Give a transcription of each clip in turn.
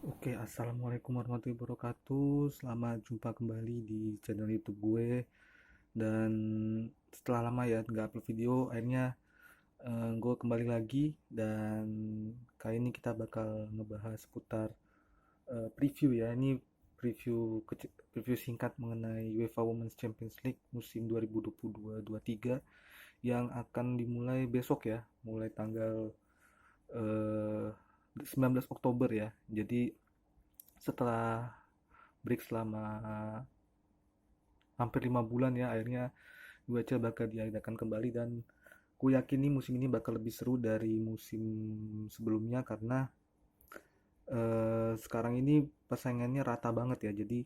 Oke, assalamualaikum warahmatullahi wabarakatuh. Selamat jumpa kembali di channel YouTube gue. Dan setelah lama ya nggak upload video, akhirnya gue kembali lagi. Dan kali ini kita bakal ngebahas seputar preview ya. Ini preview singkat mengenai UEFA Women's Champions League musim 2022-23 yang akan dimulai besok ya, mulai tanggal eh, 19 Oktober ya. Jadi setelah break selama hampir 5 bulan ya, akhirnya UEC bakal diadakan kembali. Dan gue yakin nih musim ini bakal lebih seru dari musim sebelumnya karena sekarang ini persaingannya rata banget ya. Jadi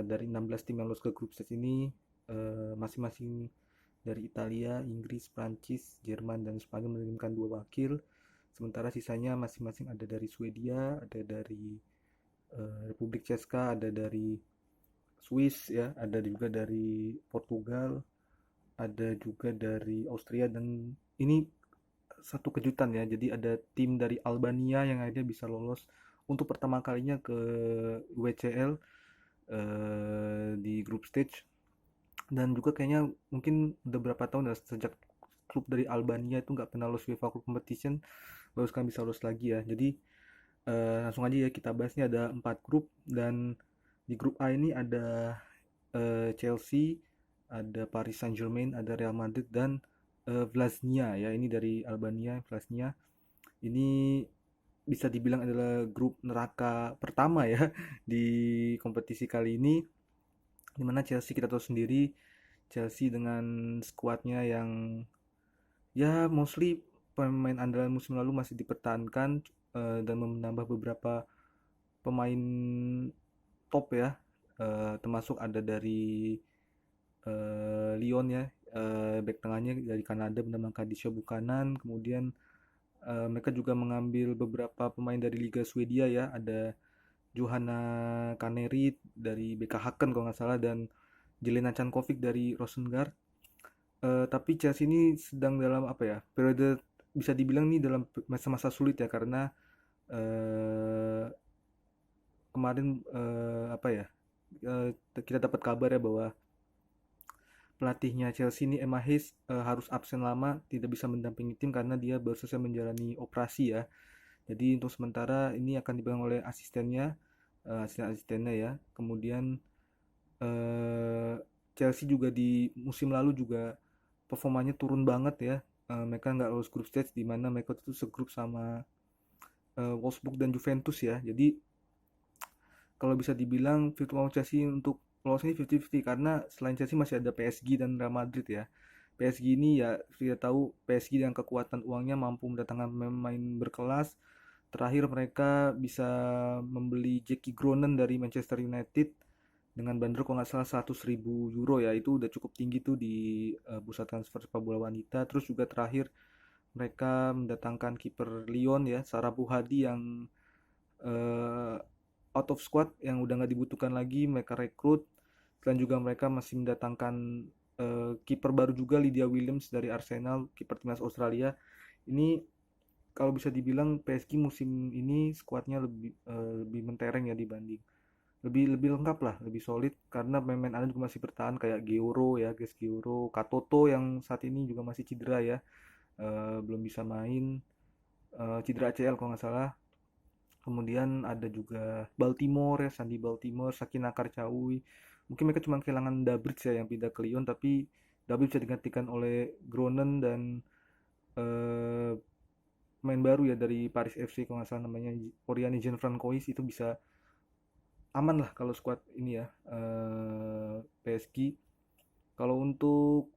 dari 16 tim yang lolos ke grup stage ini, masing-masing dari Italia, Inggris, Prancis, Jerman, dan Spanyol mengirimkan 2 wakil. Sementara sisanya masing-masing ada dari Swedia, ada dari Republik Ceska, ada dari Swiss ya, ada juga dari Portugal, ada juga dari Austria. Dan ini satu kejutan ya. Jadi ada tim dari Albania yang akhirnya bisa lolos untuk pertama kalinya ke WCL di group stage. Dan juga kayaknya mungkin udah berapa tahun ya sejak klub dari Albania itu nggak pernah lolos UEFA Club Competition, baru sekarang bisa lolos lagi ya. Jadi langsung aja ya kita bahas. Ini ada 4 grup. Dan di grup A ini ada Chelsea, ada Paris Saint-Germain, ada Real Madrid, dan Vllaznia ya. Ini dari Albania, Vllaznia. Ini bisa dibilang adalah grup neraka pertama ya di kompetisi kali ini. Dimana Chelsea kita tahu sendiri, Chelsea dengan skuadnya yang ya mostly pemain andalan musim lalu masih dipertahankan, dan menambah beberapa pemain top ya, termasuk ada dari Lyon ya, back tengahnya dari Kanada bernama Kadisha Buchanan. Kemudian mereka juga mengambil beberapa pemain dari Liga Swedia ya, ada Johanna Kanerit dari BK Haken kalau nggak salah, dan Jelena Cankovic dari Rosengard. Tapi Chelsea ini sedang dalam apa ya, periode bisa dibilang nih dalam masa-masa sulit ya, karena eh, kemarin apa ya, kita dapat kabar ya bahwa pelatihnya Chelsea ini Emma Hayes harus absen lama, tidak bisa mendampingi tim karena dia baru selesai menjalani operasi ya. Jadi untuk sementara ini akan dipegang oleh asistennya, asisten-asistennya ya. Kemudian eh, Chelsea juga di musim lalu juga performanya turun banget ya. Mereka nggak lolos grup stage, di mana mereka itu segrup sama Wolfsburg dan Juventus ya. Jadi kalau bisa dibilang virtual Chelsea untuk lolos ini 50-50, karena selain Chelsea masih ada PSG dan Real Madrid ya. PSG ini ya kita tahu, PSG dengan kekuatan uangnya mampu mendatangkan pemain berkelas. Terakhir mereka bisa membeli Jackie Groenen dari Manchester United dengan bandrol kalau nggak salah 100.000 euro ya. Itu udah cukup tinggi tuh di bursa transfer sepak bola wanita. Terus juga terakhir mereka mendatangkan kiper Lyon ya, Sarah Buhadi, yang eh, out of squad, yang udah nggak dibutuhkan lagi, mereka rekrut. Dan juga mereka masih mendatangkan kiper baru juga, Lydia Williams dari Arsenal, kiper timnas Australia. Ini kalau bisa dibilang PSG musim ini skuadnya lebih mentereng ya, dibanding lebih lebih lengkap lah, lebih solid, karena pemain Anda juga masih bertahan kayak Geuro ya, Guys Geuro, Katoto yang saat ini juga masih cedera ya, belum bisa main, cedera ACL kalau nggak salah. Kemudian ada juga Baltimore ya, Sandy Baltimore, Sakina Karcawi. Mungkin mereka cuma kehilangan Dabrich ya yang pindah ke Lyon, tapi Dabrich bisa digantikan oleh Gronen dan eh, pemain baru ya dari Paris FC kalau nggak salah namanya Oriani Jean-Francois. Itu bisa aman lah kalau squad ini ya, PSG. Kalau untuk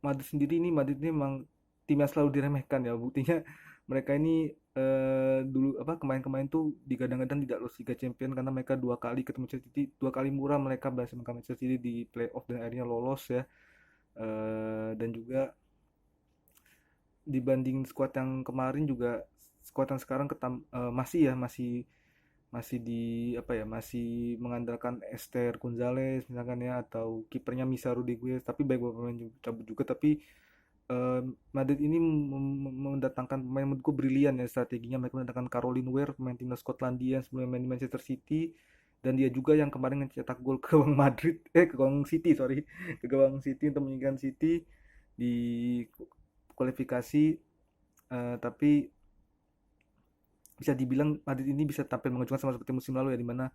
Madrid sendiri, ini Madrid ini memang tim yang selalu diremehkan ya. Buktinya mereka ini dulu apa, kemarin-kemarin tuh digadang-gadang tidak lolos Liga Champion karena mereka 2 kali ketemu Manchester City, 2 kali murah mereka berhasil mengalahkan Manchester City di playoff dan akhirnya lolos ya. Dan juga dibanding skuad yang kemarin juga, skuad yang sekarang masih ya, masih di apa ya, masih mengandalkan Esther Gonzalez misalkan ya, atau kipernya Misa Rodriguez. Tapi baik beberapa pemain cabut juga, tapi eh, Madrid ini mendatangkan pemain menurutku brilian ya strateginya. Mereka mendatangkan Caroline Weir, pemain timnas Skotlandia yang sebelumnya main di Manchester City, dan dia juga yang kemarin mencetak gol ke gawang Madrid, ke gawang City, sorry, ke gawang City untuk meninggalkan City di kualifikasi. Tapi bisa dibilang Madrid ini bisa tampil mengejutkan sama seperti musim lalu ya, dimana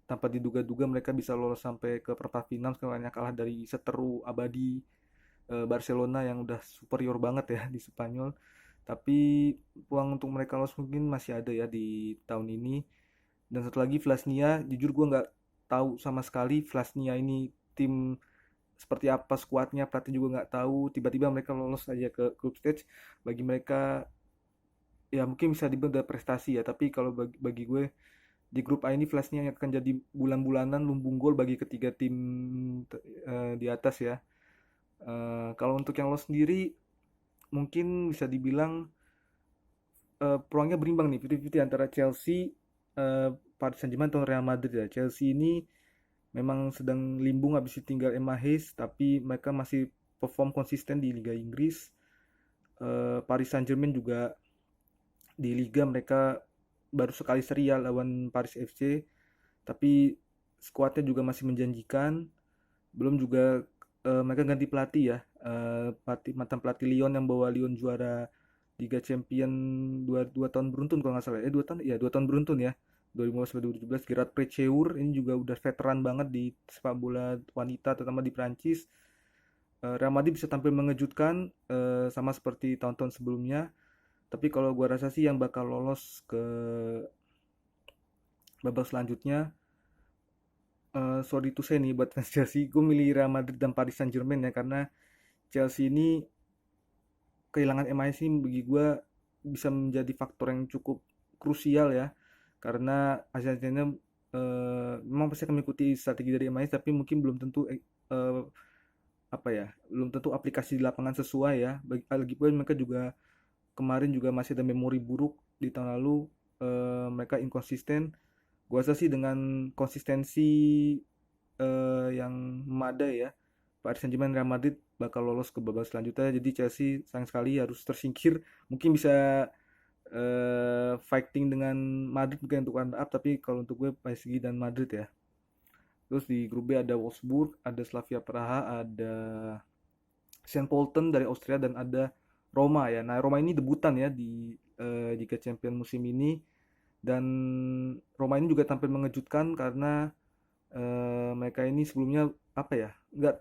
tanpa diduga-duga mereka bisa lolos sampai ke perempat final setelah kalah dari seteru abadi Barcelona yang udah superior banget ya di Spanyol. Tapi peluang untuk mereka lolos mungkin masih ada ya di tahun ini. Dan satu lagi Flasnia, jujur gue nggak tahu sama sekali Flasnia ini tim seperti apa skuadnya, pelatih juga nggak tahu. Tiba-tiba mereka lolos aja ke group stage. Bagi mereka ya mungkin bisa dibilang udah prestasi ya, tapi kalau bagi gue di grup A ini flashnya yang akan jadi bulan-bulanan lumbung gol bagi ketiga tim di atas ya. Kalau untuk yang lo sendiri mungkin bisa dibilang peluangnya berimbang nih 50-50 antara Chelsea, Paris Saint-Germain atau Real Madrid ya. Chelsea ini memang sedang limbung habis ditinggal Emma Hayes, tapi mereka masih perform konsisten di Liga Inggris. Paris Saint-Germain juga di Liga mereka baru sekali seri ya lawan Paris FC, tapi skuadnya juga masih menjanjikan. Belum juga mereka ganti pelatih ya, mantan pelatih Lyon yang bawa Lyon juara Liga Champion dua tahun beruntun kalau nggak salah ya, 2 tahun beruntun ya, 2015 sampai 2017. Gerard Preceur ini juga udah veteran banget di sepak bola wanita terutama di Prancis. Real Madrid bisa tampil mengejutkan sama seperti tahun-tahun sebelumnya, tapi kalau gua rasa sih yang bakal lolos ke babak selanjutnya, sorry to say nih buat fans Chelsea, gue milih Real Madrid dan Paris Saint-Germain ya, karena Chelsea ini kehilangan MIS ini bagi gue bisa menjadi faktor yang cukup krusial ya, karena Argentina memang pasti akan mengikuti strategi dari MIS, tapi mungkin belum tentu apa ya, belum tentu aplikasi di lapangan sesuai ya. Lagi pula mereka juga kemarin juga masih ada memori buruk di tahun lalu, mereka inkonsisten. Gua rasa sih dengan konsistensi yang memadai ya, Paris Saint-Germain Real Madrid bakal lolos ke babak selanjutnya. Jadi Chelsea sayang sekali harus tersingkir. Mungkin bisa fighting dengan Madrid mungkin untuk runner up, tapi kalau untuk gue PSG dan Madrid ya. Terus di grup B ada Wolfsburg, ada Slavia Praha, ada Saint Polten dari Austria, dan ada Roma ya. Nah, Roma ini debutan ya di Liga Champions musim ini, dan Roma ini juga tampil mengejutkan karena mereka ini sebelumnya apa ya, nggak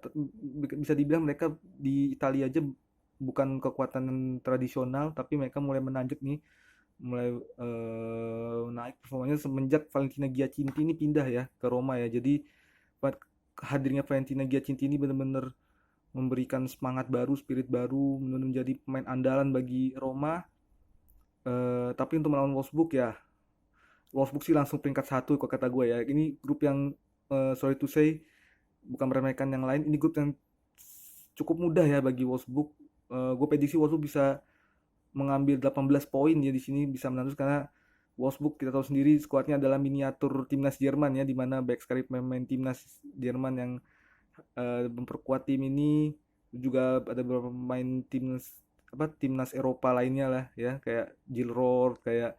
bisa dibilang mereka di Italia aja bukan kekuatan tradisional, tapi mereka mulai menanjak nih, mulai naik performanya semenjak Valentina Giacinti ini pindah ya ke Roma ya. Jadi hadirnya Valentina Giacinti ini benar-benar memberikan semangat baru, spirit baru, menjadi pemain andalan bagi Roma. Tapi untuk melawan Wolfsburg ya, Wolfsburg sih langsung peringkat satu kok kata gue ya. Ini grup yang sorry to say, bukan meremehkan yang lain, ini grup yang cukup mudah ya bagi Wolfsburg. Gue prediksi Wolfsburg bisa mengambil 18 poin ya di sini, bisa menandus, karena Wolfsburg kita tahu sendiri skuadnya adalah miniatur timnas Jerman ya, dimana baik sekali pemain timnas Jerman yang memperkuat tim ini. Juga ada beberapa pemain timnas Eropa lainnya lah ya, kayak Gilroy, kayak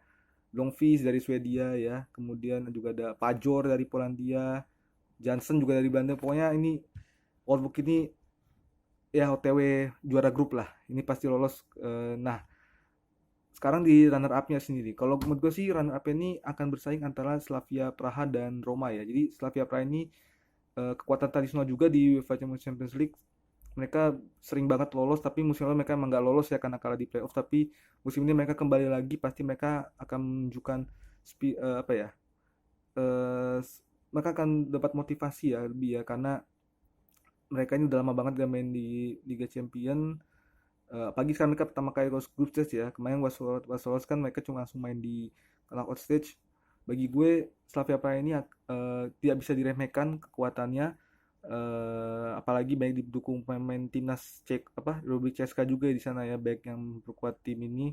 Longvis dari Swedia ya, kemudian juga ada Pajor dari Polandia, Jansen juga dari Belanda. Pokoknya ini Wolfsburg ini ya OTW juara grup lah, ini pasti lolos. Nah, sekarang di runner up-nya sendiri, kalau menurut gue sih runner up ini akan bersaing antara Slavia Praha dan Roma ya. Jadi Slavia Praha ini kekuatan tradisional juga di UEFA Champions League. Mereka sering banget lolos, tapi musim lalu mereka emang nggak lolos ya karena kalah di playoff. Tapi musim ini mereka kembali lagi, pasti mereka akan menunjukkan apa ya, uh, mereka akan dapat motivasi ya lebih ya, karena mereka ini udah lama banget gak main di Liga Champion. Pagi sekarang mereka pertama kali lolos group stage ya. Kemarin pas lolos kan mereka cuma langsung main di knockout stage. Bagi gue Slavia Praha ini tidak bisa diremehkan kekuatannya. Apalagi banyak didukung pemain timnas Cek apa Republik Ceska juga di sana ya, baik yang berkuat tim ini.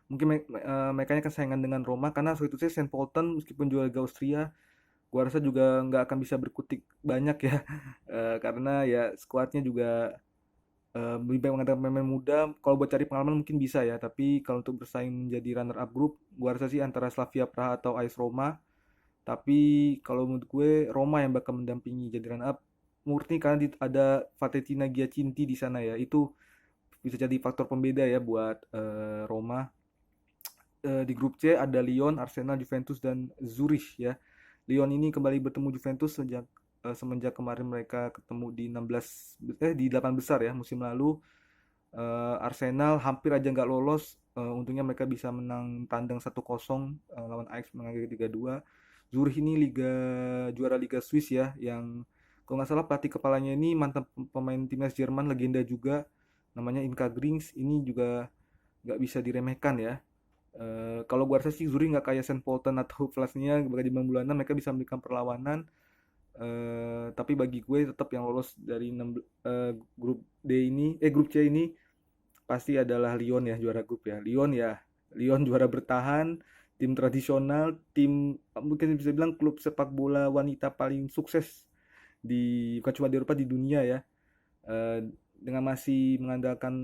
Mungkin mereka akan saingan dengan Roma, karena waktu itu saya Saint Polten meskipun juara Liga Austria, gua rasa juga nggak akan bisa berkutik banyak ya. Karena ya skuadnya juga Lebih baik mengandalkan pemain muda. Kalau buat cari pengalaman mungkin bisa ya, tapi kalau untuk bersaing menjadi runner up grup, gua rasa sih antara Slavia Praha atau AS Roma. Tapi kalau menurut gue Roma yang bakal mendampingi jadi runner up murni karena ada Valentina Giacinti di sana ya. Itu bisa jadi faktor pembeda ya buat Roma. Di grup C ada Lyon, Arsenal, Juventus dan Zurich ya. Lyon ini kembali bertemu Juventus semenjak kemarin mereka ketemu di 16 di 8 besar ya musim lalu. Arsenal hampir aja nggak lolos. Untungnya mereka bisa menang tandang 1-0 lawan Ajax mengakhiri 3-2. Zurich ini juara Liga Swiss ya, yang kalau nggak salah pelatih kepalanya ini mantan pemain timnas Jerman legenda juga, namanya Inka Grings. Ini juga nggak bisa diremehkan ya. Kalau gua rasa sih Zurich nggak kayak Saint Polten atau Vlasnia di bulanan mereka bisa memberikan perlawanan. Tapi bagi gue tetap yang lolos dari grup grup C ini pasti adalah Lyon ya, juara grup ya. Lyon juara bertahan, tim tradisional, tim mungkin bisa bilang klub sepak bola wanita paling sukses bukan cuma di Eropa, di dunia ya. Dengan masih mengandalkan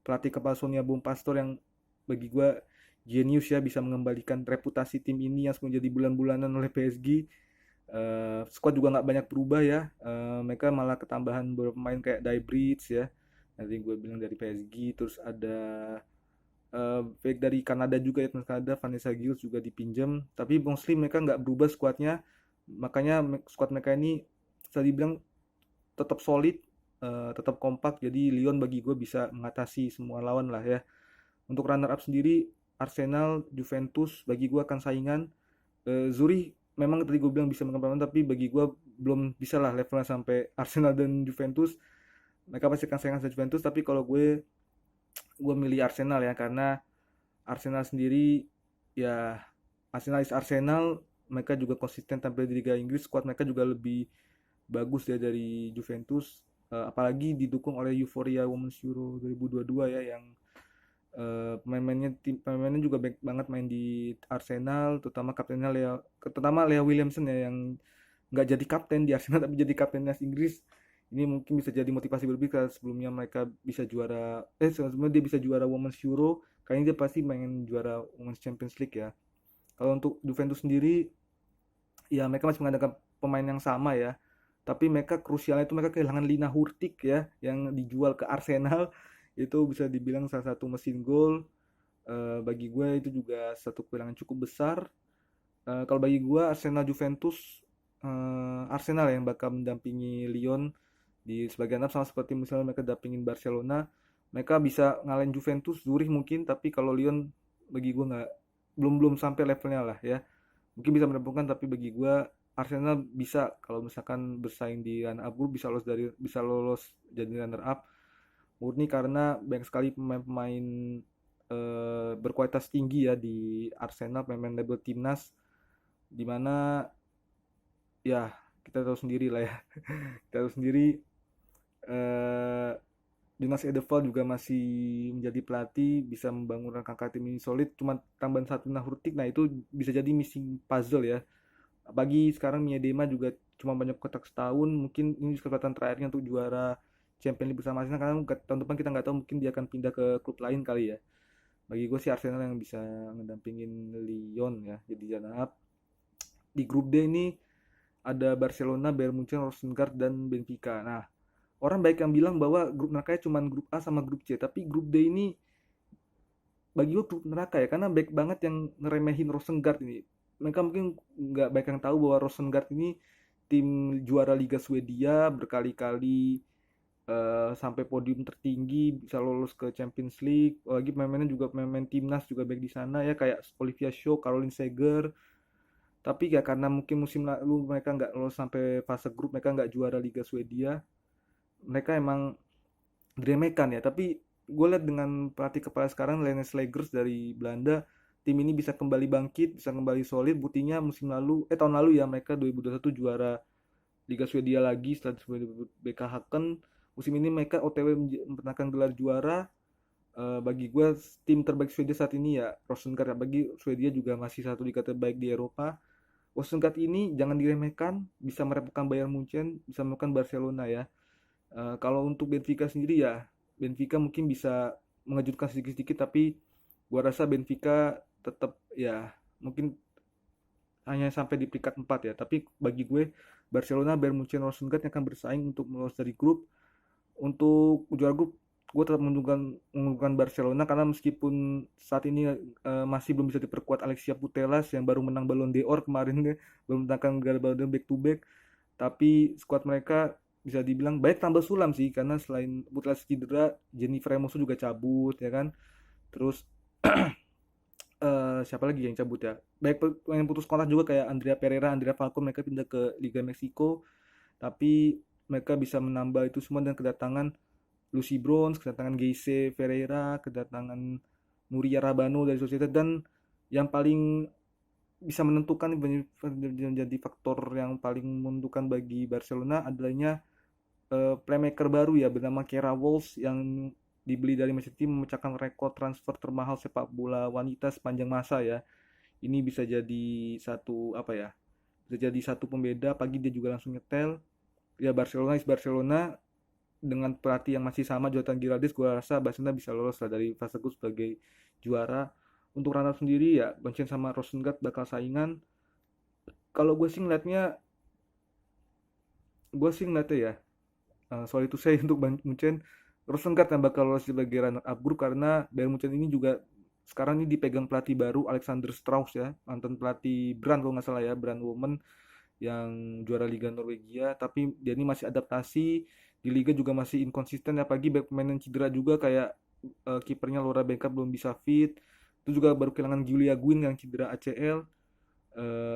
pelatih kepala Sonia Bompastor yang bagi gue genius ya, bisa mengembalikan reputasi tim ini yang sempat jadi bulan-bulanan oleh PSG. Squad juga nggak banyak berubah ya. Mereka malah ketambahan beberapa pemain kayak Dybridge ya, nanti gue bilang dari PSG. Terus ada back dari Kanada juga ya, Kanada Vanessa Gilles juga dipinjam. Tapi mostly mereka nggak berubah squadnya, makanya squad mereka ini bisa dibilang tetap solid, tetap kompak. Jadi Lyon bagi gue bisa mengatasi semua lawan lah ya. Untuk runner up sendiri Arsenal, Juventus bagi gue akan saingan. Zurich memang tadi gue bilang bisa menang, tapi bagi gue belum bisa lah levelnya sampai Arsenal dan Juventus. Mereka pasti akan saingan sama Juventus, tapi kalau gue milih Arsenal ya, karena Arsenal sendiri ya, Arsenal is Arsenal. Mereka juga konsisten tampil di Liga Inggris, squad mereka juga lebih bagus ya dari Juventus. Apalagi didukung oleh Euphoria Women's Euro 2022 ya, yang pemain-pemainnya juga baik banget main di Arsenal, terutama Lea Williamson ya, yang nggak jadi kapten di Arsenal tapi jadi kaptennya Inggris. Ini mungkin bisa jadi motivasi berlebih karena sebelumnya mereka bisa sebelumnya dia bisa juara Women's Euro, kali ini dia pasti pengen juara Women's Champions League ya. Kalau untuk Juventus sendiri ya, mereka masih mengandalkan pemain yang sama ya, tapi mereka krusialnya itu mereka kehilangan Lina Hurtig ya, yang dijual ke Arsenal. Itu bisa dibilang salah satu mesin gol. Bagi gue itu juga satu kehilangan cukup besar. Kalau bagi gue Arsenal Juventus, Arsenal yang bakal mendampingi Lyon di sebagian up, sama seperti misalnya mereka dampingin Barcelona. Mereka bisa ngalahin Juventus, Zurich mungkin, tapi kalau Lyon bagi gue nggak, belum sampai levelnya lah ya. Mungkin bisa menembungkan, tapi bagi gue Arsenal bisa, kalau misalkan bersaing di runner up group, bisa lolos jadi runner up murni karena banyak sekali pemain-pemain berkualitas tinggi ya di Arsenal, pemain label timnas, dimana ya kita tahu sendiri lah ya. Kita tahu sendiri, eh, Jonas Edeval juga masih menjadi pelatih, bisa membangun rangka tim ini solid. Cuma tambahan satu Hurtig, nah itu bisa jadi missing puzzle ya. Bagi sekarang Miedema juga cuma banyak kotak setahun, mungkin ini kesempatan terakhirnya untuk juara Champions League bersama Arsenal, karena tahun depan kita nggak tahu, mungkin dia akan pindah ke klub lain kali ya. Bagi gue sih Arsenal yang bisa mendampingin Lyon ya jadi runner up. Di grup D ini ada Barcelona, Bayern Munchen, Rosengard dan Benfica. Nah, orang baik yang bilang bahwa grup neraka cuma grup A sama grup C, tapi grup D ini bagi gue grup neraka ya, karena baik banget yang ngeremehin Rosengard ini. Mereka mungkin nggak baik yang tahu bahwa Rosengard ini tim juara Liga Swedia berkali-kali, sampai podium tertinggi, bisa lolos ke Champions League. Lagi pemainnya juga pemain timnas juga baik di sana ya, kayak Olivia Shaw, Caroline Seger. Tapi ya karena mungkin musim lalu mereka nggak lolos sampai fase grup, mereka nggak juara Liga Swedia, mereka emang diremehkan ya. Tapi gue lihat dengan pelatih kepala sekarang Lene Slagers dari Belanda, tim ini bisa kembali bangkit, bisa kembali solid. Buktinya tahun lalu ya, mereka 2021 juara Liga Swedia lagi setelah BK Haken. Musim ini mereka OTW mempertahankan gelar juara. Bagi gue tim terbaik Swedia saat ini ya Rosengard. Bagi Swedia juga masih satu liga terbaik di Eropa. Rosengard ini jangan diremehkan, bisa merepotkan Bayern Munchen, bisa melakukan Barcelona ya. Kalau untuk Benfica sendiri ya, Benfica mungkin bisa mengejutkan sedikit-sedikit, tapi gua rasa Benfica tetap ya mungkin hanya sampai di peringkat 4 ya. Tapi bagi gue Barcelona, Bayern Munchen, Rosengard yang akan bersaing untuk lolos dari grup. Untuk juara grup gue tetap menunjukkan Barcelona karena meskipun saat ini masih belum bisa diperkuat Alexia Putellas yang baru menang Ballon d'Or kemarin ya, belum menangkan gelar Ballon d'Or back to back, tapi skuad mereka bisa dibilang baik tambah sulam sih karena selain Putellas cedera, Jennifer Hermoso juga cabut ya kan. Terus siapa lagi yang cabut ya? Baik yang putus kontrak juga kayak Andrea Pereira, Andrea Falcon, mereka pindah ke Liga Meksiko, tapi mereka bisa menambah itu semua dan kedatangan Lucy Bronze, kedatangan Geise Ferreira, kedatangan Nuria Rabano dari Sociedad, dan yang paling bisa menentukan menjadi faktor yang paling menentukan bagi Barcelona adalahnya playmaker baru ya bernama Kera Wolves yang dibeli dari Manchester City, memecahkan rekor transfer termahal sepak bola wanita sepanjang masa ya. Ini bisa jadi satu apa ya? Bisa jadi satu pembeda. Pagi dia juga langsung nyetel. Ya Barcelona is Barcelona, dengan pelatih yang masih sama Jonathan Giraldez, gue rasa Barcelona bisa lolos lah dari fase grup sebagai juara. Untuk runner sendiri ya Bonchen sama Rosengard bakal saingan. Kalau gue sih ngeliatnya ya, soal itu saya untuk Munchen, Rosengard yang bakal lolos sebagai runner up grup karena Bayern Munchen ini juga sekarang ini dipegang pelatih baru Alexander Strauss ya, mantan pelatih Brand kalau nggak salah ya, Brand Women yang juara Liga Norwegia, tapi dia ini masih adaptasi di liga juga masih inkonsisten ya, pagi back pemain yang cedera juga kayak kipernya Laura Backup belum bisa fit, itu juga baru kehilangan Julia Guin yang cedera ACL.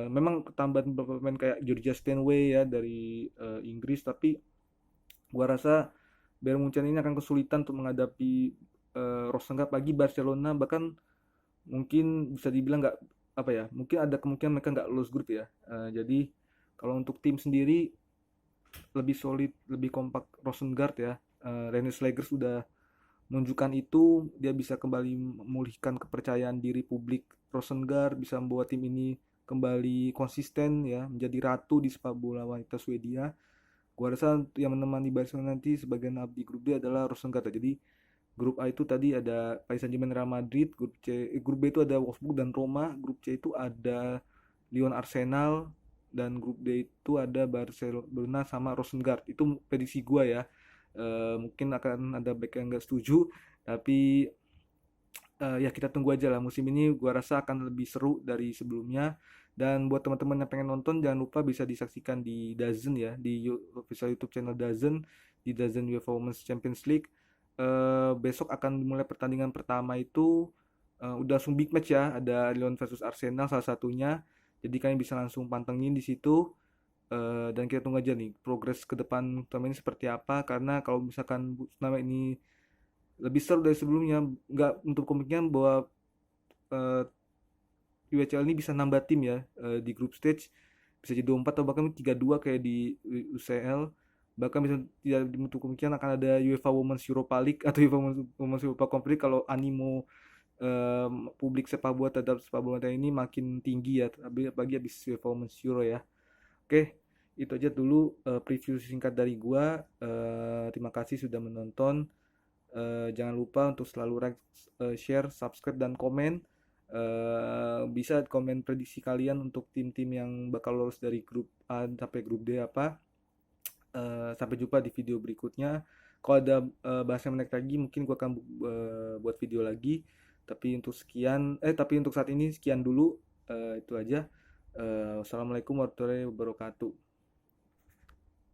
Memang ketambahan beberapa pemain kayak Georgia Stanway ya dari Inggris, tapi gua rasa Bayern Munchen ini akan kesulitan untuk menghadapi Rosengard lagi Barcelona, bahkan mungkin bisa dibilang nggak apa ya, mungkin ada kemungkinan mereka nggak lulus grup ya. Jadi kalau untuk tim sendiri lebih solid, lebih kompak Rosengard ya. Rene Slagers sudah menunjukkan itu, dia bisa kembali memulihkan kepercayaan diri publik. Rosengard bisa membawa tim ini kembali konsisten ya, menjadi ratu di sepak bola wanita Swedia. Gua rasa yang menemani Barcelona nanti sebagian abdi grup D adalah Rosengard ya. Jadi grup A itu tadi ada Paris Saint-Germain, Real Madrid, grup B itu ada Wolfsburg dan Roma, grup C itu ada Lyon, Arsenal, dan grup D itu ada Barcelona sama Rosengard. Itu prediksi gua ya. Mungkin akan ada back yang nggak setuju, tapi ya kita tunggu aja lah. Musim ini gua rasa akan lebih seru dari sebelumnya. Dan buat teman-teman yang pengen nonton, jangan lupa bisa disaksikan di DAZN ya, di official YouTube channel DAZN, di DAZN UEFA Women's Champions League. Besok akan dimulai pertandingan pertama itu, udah langsung big match ya, ada Lyon versus Arsenal salah satunya. Jadi kalian bisa langsung pantengin di situ. Dan kita tunggu aja nih progres ke depan turnamen ini seperti apa, karena kalau misalkan turnamen ini lebih seru dari sebelumnya, nggak untuk kemungkinan bahwa uh, UCL ini bisa nambah tim ya di group stage, bisa jadi 24 atau bahkan 32 kayak di UCL, bahkan bisa tidak menutup kemungkinan akan ada UEFA Women's Europa League atau UEFA Women's Europa Conference kalau animo publik sepak bola terhadap sepak bola ini makin tinggi ya, bagi habis UEFA Women's Euro ya. Oke, itu aja dulu preview singkat dari gua. Terima kasih sudah menonton. Jangan lupa untuk selalu like, share, subscribe, dan komen. Bisa komen prediksi kalian untuk tim-tim yang bakal lolos dari grup A sampai grup D apa. Sampai jumpa di video berikutnya. Kalau ada bahas yang menarik lagi, mungkin gua akan buat video lagi. Tapi untuk saat ini sekian dulu. Itu aja. Wassalamualaikum warahmatullahi wabarakatuh.